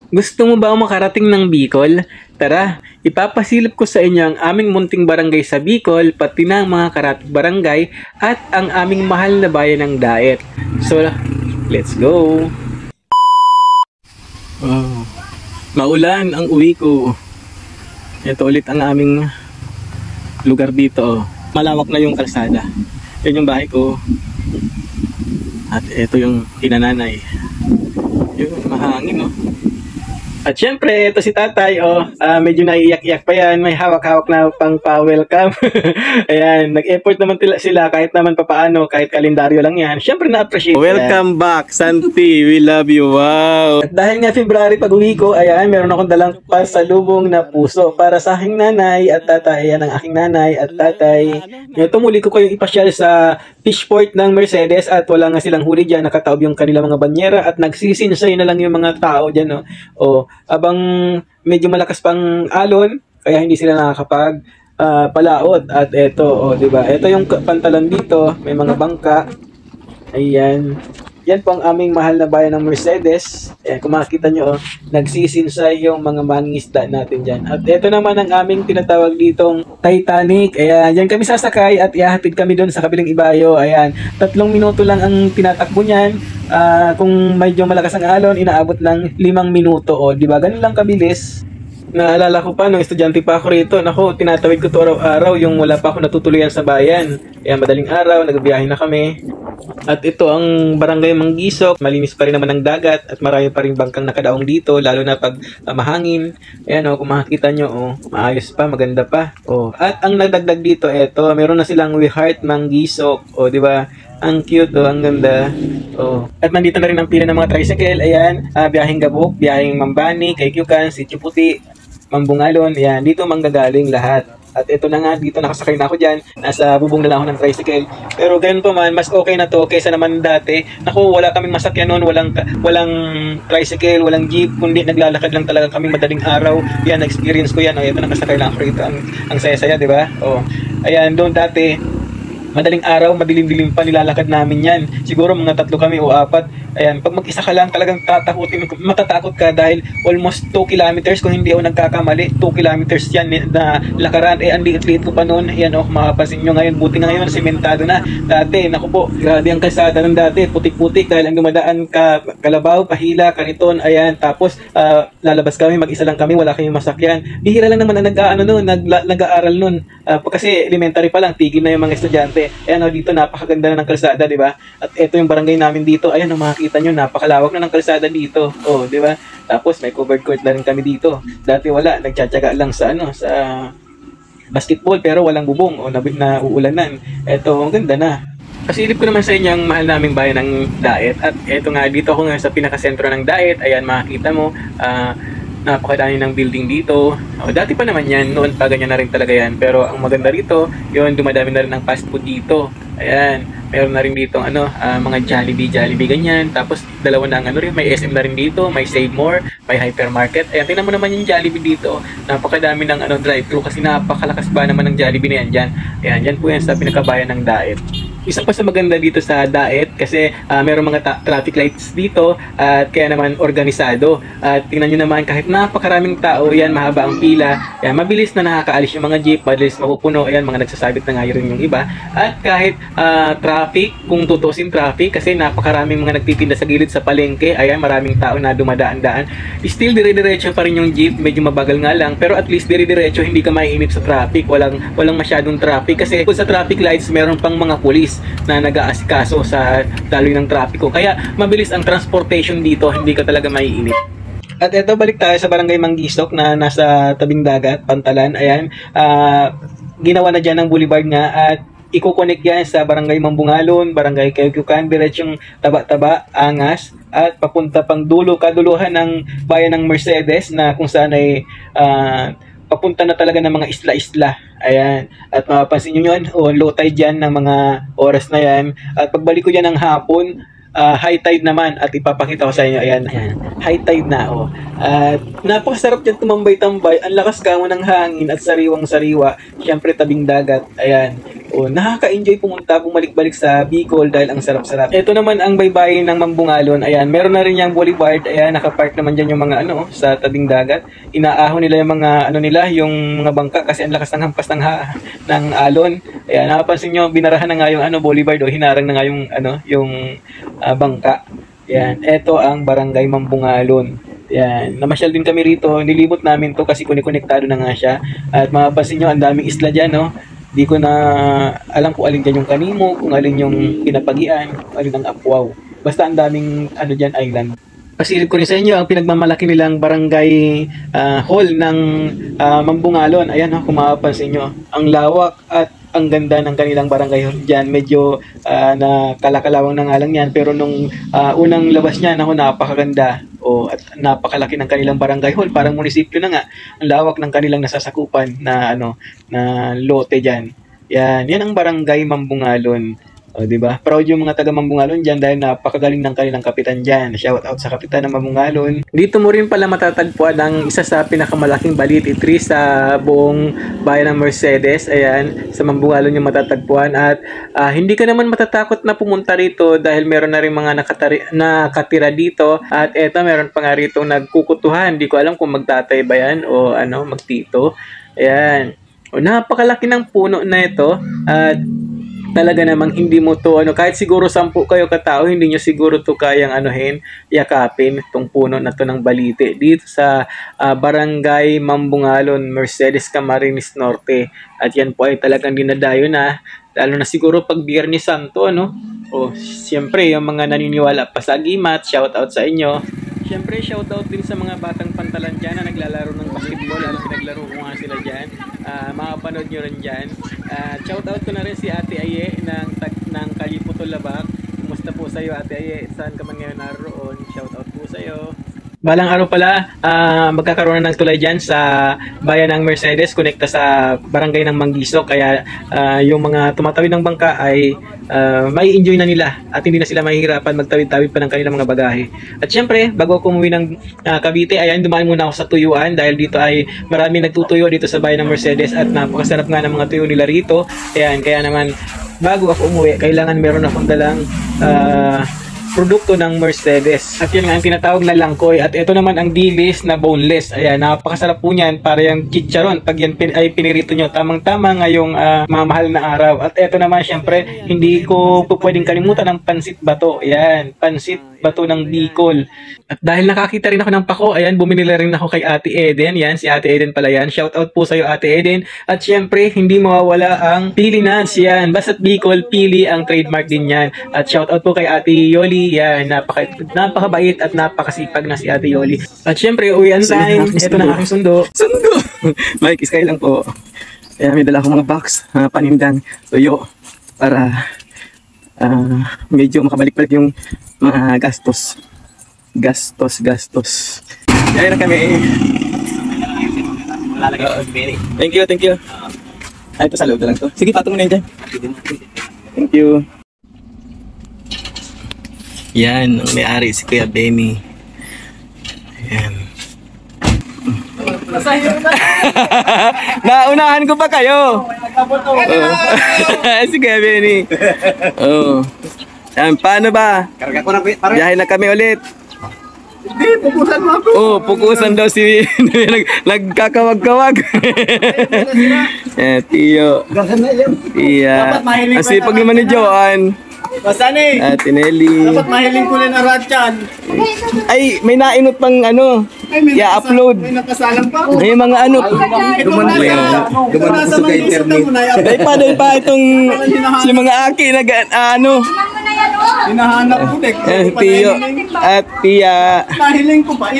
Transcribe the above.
Gusto mo ba makarating ng Bicol? Tara, ipapasilip ko sa inyo ang aming munting barangay sa Bicol, pati na ang mga karatig barangay at ang aming mahal na bayan ng Daet. So, let's go! Wow. Maulan ang uwi ko. Ito ulit ang aming lugar dito. Malawak na yung kalsada. Yan yung bahay ko. At ito yung tinananay. Yung mahangin, no? At syempre, ito si tatay, medyo naiiyak-iyak pa yan, may hawak-hawak na pang pa-welcome. Ayan, nag-effort naman sila kahit naman papaano, kahit kalendaryo lang yan. Syempre na-appreciate. Welcome back, Santi, we love you, wow. At dahil nga February pag-uwi ko, ayan, meron akong dalang pasalubong na puso para sa aking nanay at tatay. Ayan ang aking nanay at tatay. Ito muli ko kayong ipasyal sa fishport ng Mercedes at wala nga silang huli dyan, nakataob yung kanilang mga banyera at nagsisinsay na lang yung mga tao dyan, no? Abang medyo malakas pang alon, kaya hindi sila nakakapag palaot. At ito, di ba? Ito yung pantalan dito, may mga bangka. Ayan. Yan po ang aming mahal na bayan ng Mercedes. Ayan, kung makikita nyo, nagsisinsay yung mga mangingisda natin dyan. At ito naman ang aming tinatawag ditong Titanic. Ayan, yan kami sasakay at ihahatid kami doon sa kabilang ibayo. Ayan, 3 minuto lang ang tinatakbo niyan. Kung medyo malakas ang alon, inaabot lang 5 minuto. Di ba? Ganun lang kabilis. Naalala ko pa, nung estudyante pa ako rito, nako, tinatawid ko to araw-araw yung wala pa ako natutuluyan sa bayan. Kaya madaling araw, nagbiyahe na kami. At ito ang barangay Manggisok, malinis pa rin naman ang dagat at marami pa rin bangkang nakadaong dito, lalo na pag mahangin. Ayan kung makikita nyo, maayos pa, maganda pa. At ang nagdagdag dito, meron na silang We Heart Manggisok. Di ba? Ang cute, ang ganda. At nandito na rin ang pila ng mga tricycle. Ayan, biyaheng Gabok, biyaheng Mambani, Kaykyukan, Sitio Puti, Mambungalon, yan, dito manggagaling lahat. At ito na nga, dito nakasakay na ako dyan, nasa bubong na lang ako ng tricycle. Pero ganun pa man, mas okay na to kaysa naman dati. Naku, wala kaming masakyan noon, walang tricycle, walang jeep, kundi naglalakad lang talaga kaming madaling araw. Yan, experience ko yan. Ito nakasakay lang ako rito, ang saya-saya, di ba? Ayan, doon dati, madaling araw, madilim-dilim pa, nilalakad namin yan. Siguro mga 3 kami o 4. Ayan, pag mag-isa ka lang, talagang matatakot ka dahil almost 2 kilometers, kung hindi ako nagkakamali, 2 kilometers yan na lakaran. Ang liit-liit ko pa noon. Ayan, makapasin nyo ngayon, buti nga ngayon, sementado na. Dati, naku po, grabe ang kalsada ng dati, putik-putik dahil ang dumadaan Kalabaw, Pahila, Kariton, ayan, tapos lalabas kami, mag-isa lang kami, wala kaming masakyan. Bihira lang naman ang nag-aaral noon. Kasi elementary pa lang, tigil na yung mga estudyante. Ayan, dito napakaganda na ng kalsada, di ba? At ito yung barangay namin dito. Ayan, makikita nyo, napakalawak na ng kalsada dito. Di ba? Tapos may covered court na rin kami dito. Dati wala, nagtsatsaga lang sa sa basketball pero walang bubong na uulanan. Ito, ang ganda na. Pasilip ko naman sa inyo ang mahal naming bayan ng Daet. At ito nga, dito ako nga sa pinakasentro ng Daet. Ayan, makikita mo, napakadami ng building dito. Dati pa naman yan, noon pa ganyan na rin talaga yan. Pero ang maganda rito, yun, dumadami na rin ng fast food dito. Ayan, meron na rin dito mga Jollibee ganyan. Tapos dalawa na rin, may SM na rin dito, may Save More, may hypermarket. Ayan, tingnan mo naman yung Jollibee dito. Napakadami ng drive-thru kasi napakalakas ba naman ng Jollibee na yan dyan. Ayan, yan po yan sa pinakabayan ng Daet. Isa pa sa maganda dito sa Daet kasi meron mga traffic lights dito at kaya naman organisado. At tingnan nyo naman, kahit napakaraming tao, yan, mahaba ang pila. Ayan, mabilis na nakakaalis yung mga jeep, mabilis mapupuno. Ayan, mga nagsasabit na nga rin yung iba. At kahit traffic, kung tutusin traffic, kasi napakaraming mga nagtitinda sa gilid sa palengke, ayan, maraming tao na dumadaan-daan. Still, dire-diretso pa rin yung jeep, medyo mabagal nga lang, pero at least dire-diretso, hindi ka maiinip sa traffic, walang masyadong traffic. Kasi kung sa traffic lights, meron pang mga pulis na nag-aasikaso sa daloy ng trapiko. Kaya mabilis ang transportation dito, hindi ka talaga maiinip. At eto, balik tayo sa barangay Manggisok na nasa tabing dagat, Pantalan. Ayan, ginawa na dyan ng boulevard nga at iko-connect yan sa barangay Mambungalon, barangay Kaykyukan, diretsong Taba-Taba, Angas, at papunta pang kaduluhan ng bayan ng Mercedes na kung saan ay papunta na talaga ng mga isla-isla. Ayan. At mapapansin nyo yun, low tide dyan ng mga oras na yan. At pagbalik ko dyan ng hapon, high tide naman. At ipapakita ko sa inyo, ayan. High tide na, At napakasarap dyan tumambay-tambay. Ang lakas kamo ng hangin at sariwang-sariwa. Siyempre, tabing dagat. Ayan. O, nakaka-enjoy pumunta, bumalik-balik sa Bicol dahil ang sarap-sarap. Ito naman ang baybayin ng Mambungalon. Ayan, meron na rin yung boulevard. Ayan, nakapark naman dyan yung mga sa tabing dagat. Inaahon nila yung mga yung mga bangka kasi ang lakas ng hampas ng alon. Ayan, napapansin nyo, binarahan na nga yung boulevard o hinarang na nga yung bangka. Ayan, ito ang Barangay Mambungalon. Yan, namasyal din kami rito. Nilibot namin to kasi konektado na nga siya. At mapapansin nyo, ang daming isla dyan, no? Di ko na alam kung alin dyan yung Kanimo, kung alin yung Pinapagian, kung alin ang Apwaw. Basta ang daming dyan, island. Pasilip ko rin sa inyo ang pinagmamalaki nilang barangay hall ng Mambungalon. Ayan, kung mapapansin nyo, ang lawak at ang ganda ng kanilang barangay hall dyan. Medyo nakalakalawang na nga lang yan. Pero nung unang labas niya, napakaganda. At napakalaki ng kanilang barangay hall. Parang munisipyo na nga. Ang lawak ng kanilang nasasakupan na lote dyan. Yan ang barangay Mambungalon. Diba? Proud yung mga taga Mambungalon dyan dahil napakagaling ng kanilang kapitan dyan. Shout out sa kapitan ng Mambungalon. Dito mo rin pala matatagpuan ang isa sa pinakamalaking baliti tree sa buong bayan ng Mercedes. Ayan, sa Mambungalon yung matatagpuan. At hindi ka naman matatakot na pumunta rito dahil meron na rin mga nakatira dito. At eto, meron pa nga rito nagkukutuhan. Hindi ko alam kung magtatay ba yan o magtito. Ayan. Napakalaki ng puno na ito. At talaga namang hindi mo to kahit siguro 10 kayo katao, hindi nyo siguro to kayang yakapin itong puno na to ng balite dito sa Barangay Mambungalon, Mercedes, Camarines Norte. At yan po ay talagang dinadayo na, lalo na siguro pag Biyernes Santo, siyempre yung mga naniniwala pa sa agimat, shout out sa inyo. Siyempre, shoutout din sa mga batang pantalan dyan na naglalaro ng basketball. Pinaglaro ko nga sila dyan. Makapanood nyo rin dyan. Shoutout ko na rin si Ate Aye ng Kaliputo Labak. Kumusta po sa'yo, Ate Aye? Saan ka man ngayon naroon? Shoutout po sa'yo. Balang araw pala, magkakaroon na ng tulay dyan sa bayan ng Mercedes, konekta sa barangay ng Manggisok. Kaya yung mga tumatawid ng bangka ay may enjoy na nila at hindi na sila mahihirapan magtawid-tawid pa ng kanilang mga bagahe. At syempre, bago ako umuwi ng Cavite, ayan, dumaan muna ako sa tuyuan dahil dito ay marami nagtutuyo dito sa bayan ng Mercedes at napakasarap nga ng mga tuyo nila rito. Ayan, kaya naman, bago ako umuwi, kailangan meron akong dalang produkto ng Mercedes. At yun nga ang tinatawag na langkoy. At ito naman ang dilis na boneless. Ayan, napakasarap po niyan. Para yung chicharon. Pag yan ay pinirito nyo, tamang-tama ngayong mamahal na araw. At ito naman, syempre, hindi ko pwedeng kalimutan ang pansit bato. Ayan, pansit bato ng Bicol. At dahil nakakita rin ako ng pako, ayan, bumili rin ako kay Ate Eden. Yan, si Ate Eden pala yan. Shout out po sa'yo, Ate Eden. At syempre, hindi mawawala ang Pili Nuts. Yan, basta't Bicol, Pili ang trademark din yan. At shout out po kay Ate Yoli. Yan, napakabait at napakasipag na si Ate Yoli. At syempre, uwian time. Ito na aking sundo. Sundo! Mike, iskay lang po. Kaya may dala akong mga box, panindang tuyo para medyo makabalik-balik yung mga gastos. Kaya na kami. Thank you. Ay, ito sa loob na lang to. Sige, patong mo na yun dyan. Thank you. Yan, ang may-ari si Kuya Benny. Ayan. Naunahan ko pa kayo. Si Kuya Benny. Yan, paano ba? Biyahe na kami ulit. Hindi, pukusan mo ako. Pukusan daw si nagkakawag-kawag. Tiyo. Iya. Kasi pag naman ni Joan. Masani. Tinelli. Dapat mahiling ko rin ang ratyan. Ay, may nainot pang i-upload. May nakasalang pa. May mga Duman sa kay internet. Dahil pa itong si mga aki hinahanap ko. Tiyo at Tia. Mahiling ko pa.